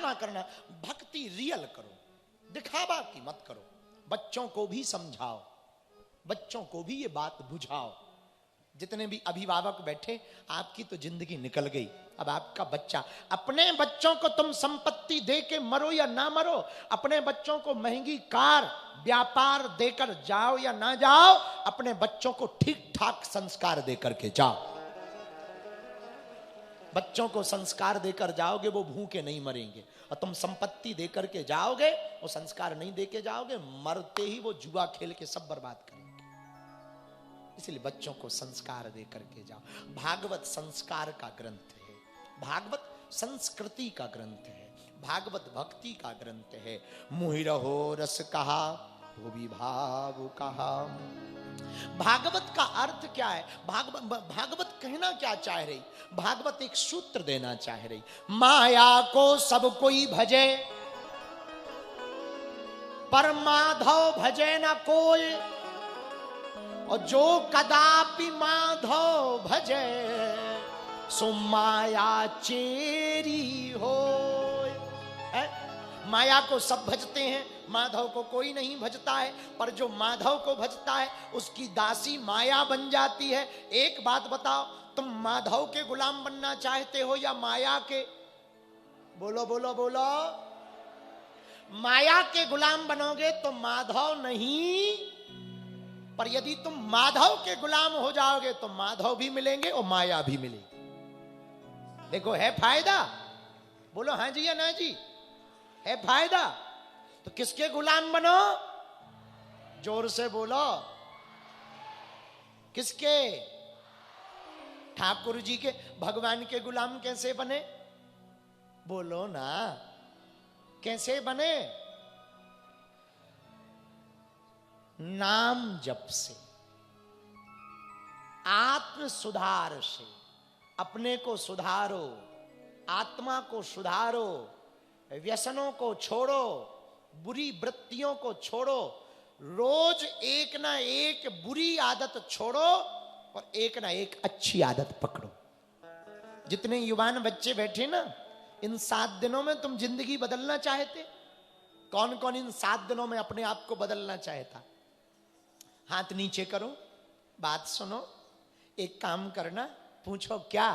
Drama करना, भक्ति real करो, दिखावा की मत करो। बच्चों को भी समझाओ, बच्चों को भी ये बात बुझाओ। जितने भी अभिभावक बैठे, आपकी तो जिंदगी निकल गई, अब आपका बच्चा, अपने बच्चों को तुम संपत्ति दे के मरो या ना मरो, अपने बच्चों को महंगी कार व्यापार देकर जाओ या ना जाओ, अपने बच्चों को ठीक ठाक संस्कार देकर के जाओ। बच्चों को संस्कार देकर जाओगे, वो भूखे नहीं मरेंगे। और तुम संपत्ति देकर के जाओगे, वो संस्कार नहीं देके जाओगे, मरते ही वो जुआ खेल के सब बर्बाद करेंगे। इसलिए बच्चों को संस्कार देकर के जाओ। भागवत संस्कार का ग्रंथ है, भागवत संस्कृति का ग्रंथ है, भागवत भक्ति का ग्रंथ है। मुहिरहो रस कहा भुवि भाव कहा। भागवत का अर्थ क्या है? भागवत कहना क्या चाह रही? भागवत एक सूत्र देना चाह रही, माया को सब कोई भजे पर माधव भजे ना कोई, और जो कदापि माधव भजे सो माया चेरी हो। माया को सब भजते हैं, माधव को कोई नहीं भजता है, पर जो माधव को भजता है उसकी दासी माया बन जाती है। एक बात बताओ, तुम माधव के गुलाम बनना चाहते हो या माया के? बोलो बोलो बोलो। माया के गुलाम बनोगे तो माधव नहीं, पर यदि तुम माधव के गुलाम हो जाओगे तो माधव भी मिलेंगे और माया भी मिलेगी। देखो है फायदा? बोलो हाँ जी या ना जी, है फायदा? तो किसके गुलाम बनो? जोर से बोलो, किसके? ठाकुर जी के, भगवान के गुलाम कैसे बने? बोलो ना, कैसे बने? नाम जप से, आत्म सुधार से। अपने को सुधारो, आत्मा को सुधारो, व्यसनों को छोड़ो, बुरी वृत्तियों को छोड़ो। रोज एक ना एक बुरी आदत छोड़ो और एक ना एक अच्छी आदत पकड़ो। जितने युवान बच्चे बैठे ना, इन 7 दिनों में तुम जिंदगी बदलना चाहते? कौन कौन इन 7 दिनों में अपने आप को बदलना चाहता? हाथ नीचे करो, बात सुनो। एक काम करना, पूछो क्या?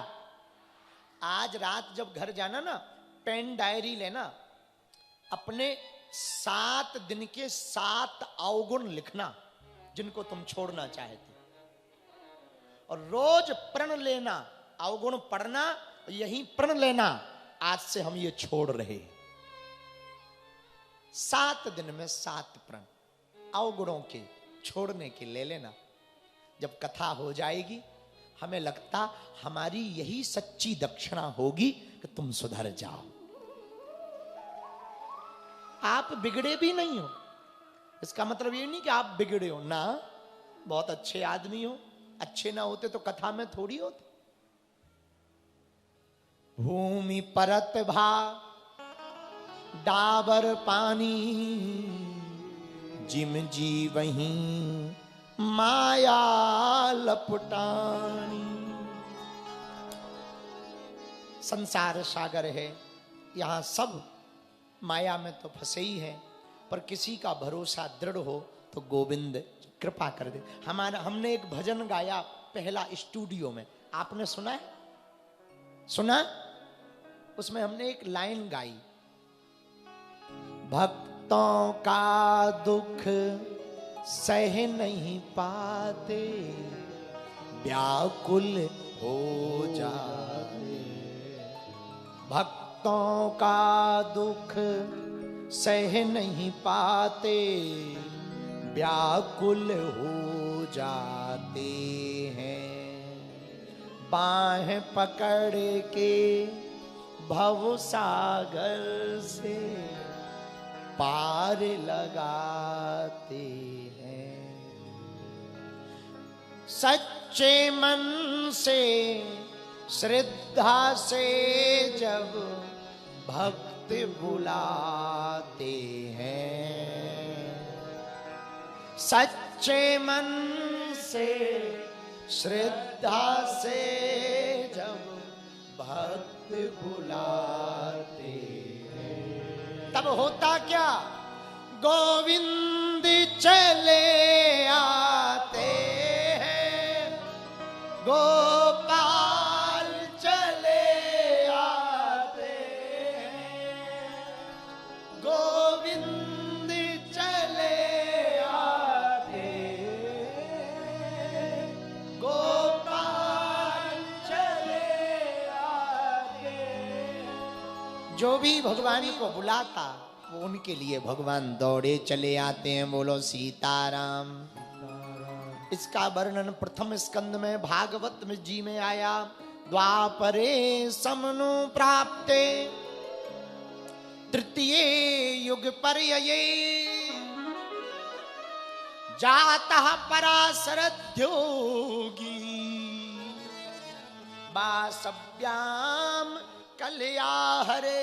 आज रात जब घर जाना ना, पेन डायरी लेना, अपने 7 दिन के 7 अवगुण लिखना जिनको तुम छोड़ना चाहते, और रोज प्रण लेना, अवगुण पढ़ना, यही प्रण लेना, आज से हम ये छोड़ रहे। 7 दिन में 7 प्रण अवगुणों के छोड़ने के ले लेना। जब कथा हो जाएगी, हमें लगता हमारी यही सच्ची दक्षिणा होगी कि तुम सुधर जाओ। आप बिगड़े भी नहीं हो, इसका मतलब ये नहीं कि आप बिगड़े हो ना, बहुत अच्छे आदमी हो। अच्छे ना होते तो कथा में थोड़ी होते। भूमि परत भा डाबर पानी, जिम जी वहीं माया लपटानी। संसार सागर है, यहां सब माया में तो फंसे ही हैं, पर किसी का भरोसा दृढ़ हो तो गोविंद कृपा कर दे। हमने एक भजन गाया पहला स्टूडियो में, आपने सुना है? सुना? उसमें हमने एक लाइन गाई, भक्तों का दुख सह नहीं पाते, व्याकुल हो जाते। भक्तों का दुख सह नहीं पाते, व्याकुल हो जाते हैं। बाहें पकड़ के भव सागर से पार लगाते हैं। सच्चे मन से श्रद्धा से जब भक्त बुलाते हैं, सच्चे मन से श्रद्धा से जब भक्त बुलाते हैं, तब होता क्या, गोविंद चले आते हैं, गोपाल चले आते हैं, गोविंद चले आते हैं, गोपाल चले आते हैं। जो भी भगवान को बुलाता वो उनके लिए भगवान दौड़े चले आते हैं। बोलो सीताराम। इसका वर्णन प्रथम स्कंद में भागवत में जी में आया। द्वापरे समनु प्राप्ते तृतीय युग पर्यये जातः पराशरद्योगी वासव्याम कल्याहरे।